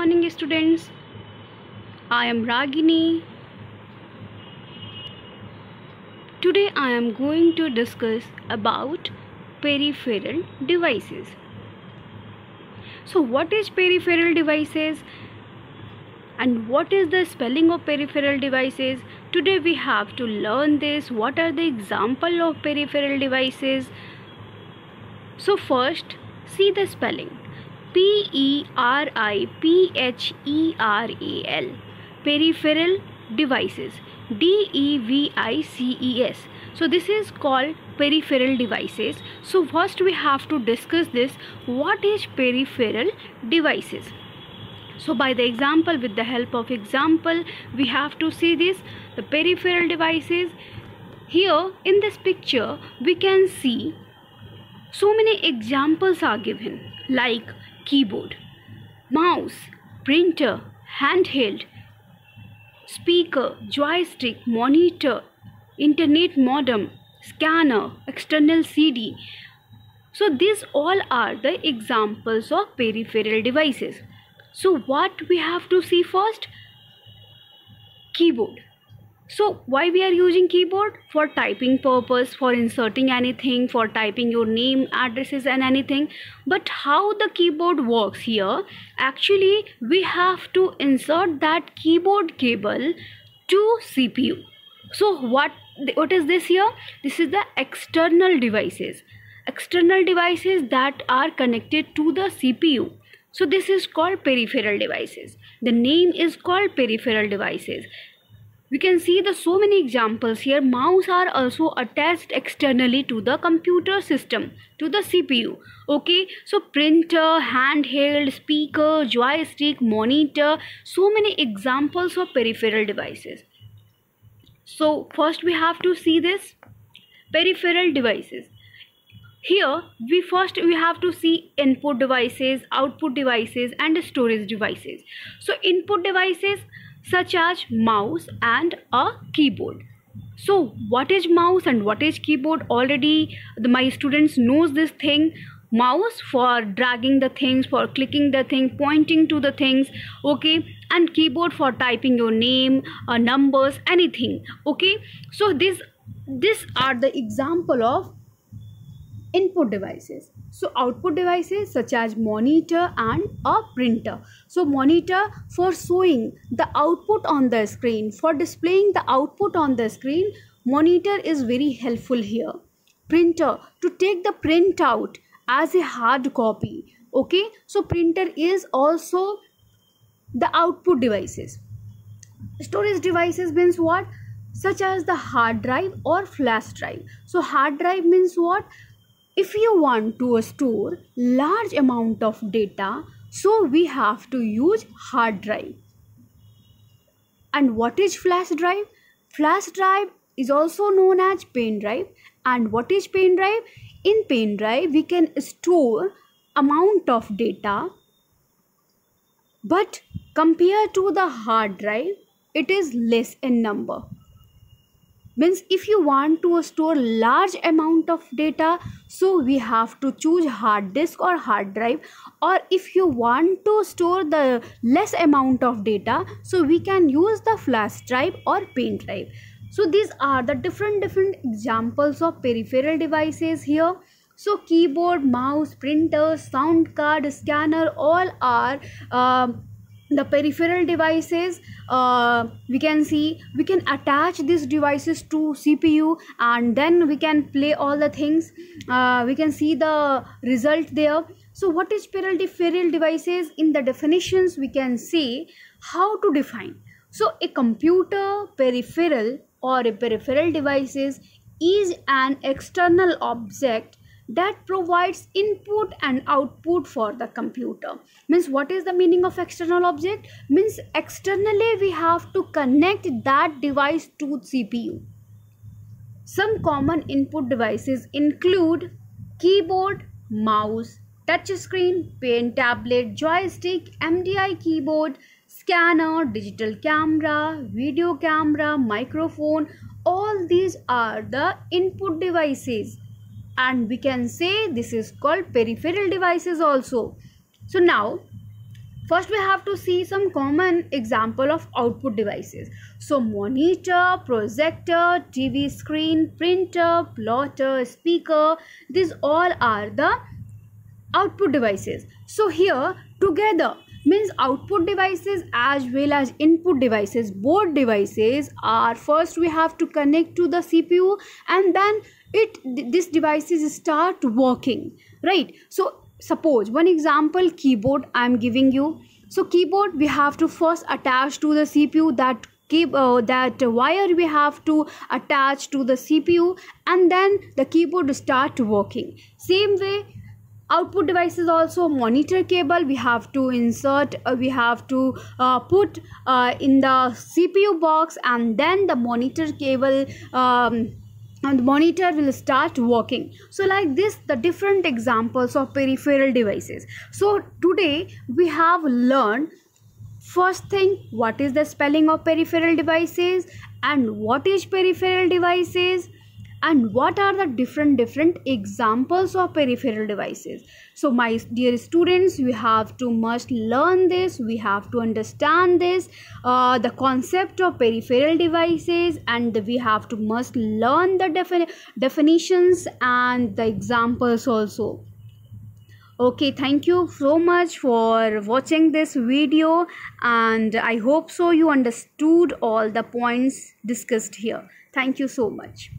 morning, students. I am Ragini. Today I am going to discuss about peripheral devices. So what is peripheral devices and what is the spelling of peripheral devices? Today we have to learn this. What are the examples of peripheral devices? So first, see the spelling. Peripheral, peripheral devices. Devices. So this is called peripheral devices. So first we have to discuss this. What is peripheral devices? So by the example, with the help of example, we have to see this. The peripheral devices. Here in this picture we can see so many examples are given, like keyboard, mouse, printer, handheld, speaker, joystick, monitor, internet modem, scanner, external CD. So these all are the examples of peripheral devices. So what we have to see first? Keyboard. So why we are using keyboard? For typing purpose, for inserting anything, for typing your name, addresses and anything. But how the keyboard works here? Actually, we have to insert that keyboard cable to CPU. So what is this here? This is the external devices. External devices that are connected to the CPU. So this is called peripheral devices. The name is called peripheral devices. We can see the so many examples here. Mouse are also attached externally to the computer system, to the CPU. Okay, so printer, handheld, speaker, joystick, monitor, so many examples of peripheral devices. So first we have to see this peripheral devices. Here we have to see input devices, output devices and storage devices. So input devices such as mouse and a keyboard. So what is mouse and what is keyboard? Already my students knows this thing. Mouse for dragging the things, for clicking the thing, pointing to the things, okay, and keyboard for typing your name, numbers, anything, okay. So these are the example of input devices. So output devices such as monitor and a printer. So monitor for showing the output on the screen, for displaying the output on the screen, monitor is very helpful here. Printer to take the print out as a hard copy, okay. So printer is also the output devices. Storage devices means what? Such as the hard drive or flash drive. So hard drive means what? If you want to store large amount of data, so we have to use hard drive. And what is flash drive? Flash drive is also known as pen drive. And what is pen drive? In pen drive, we can store amount of data, but compared to the hard drive, it is less in number. Means if you want to store large amount of data, so we have to choose hard disk or hard drive. Or if you want to store the less amount of data, so we can use the flash drive or pen drive. So these are the different examples of peripheral devices here. So keyboard, mouse, printer, sound card, scanner, all are the peripheral devices. We can see we can attach these devices to CPU and then we can play all the things. We can see the result there. So what is peripheral devices? In the definitions we can see how to define. So a computer peripheral or a peripheral devices is an external object that provides input and output for the computer. Means what is the meaning of external object? Means externally we have to connect that device to CPU. Some common input devices include keyboard, mouse, touch screen, pen, tablet, joystick, MDI keyboard, scanner, digital camera, video camera, microphone. All these are the input devices. And we can say this is called peripheral devices also. So now First, we have to see some common example of output devices. So monitor, projector, TV screen, printer, plotter, speaker, these all are the output devices. So here together means output devices as well as input devices, both devices are, first we have to connect to the CPU, and then these devices start working, right? So suppose one example, keyboard I am giving you. So keyboard, we have to first attach to the CPU, that that wire we have to attach to the CPU, and then the keyboard start working. Same way output devices also, monitor cable we have to insert, we have to put in the CPU box, and then the monitor cable and the monitor will start working. So like this, the different examples of peripheral devices. So today we have learned, first thing, what is the spelling of peripheral devices, and what is peripheral devices, and what are the different examples of peripheral devices. So my dear students, we have to must learn this, we have to understand this, the concept of peripheral devices, and we have to must learn the definitions and the examples also. Okay, thank you so much for watching this video, and I hope so you understood all the points discussed here. Thank you so much.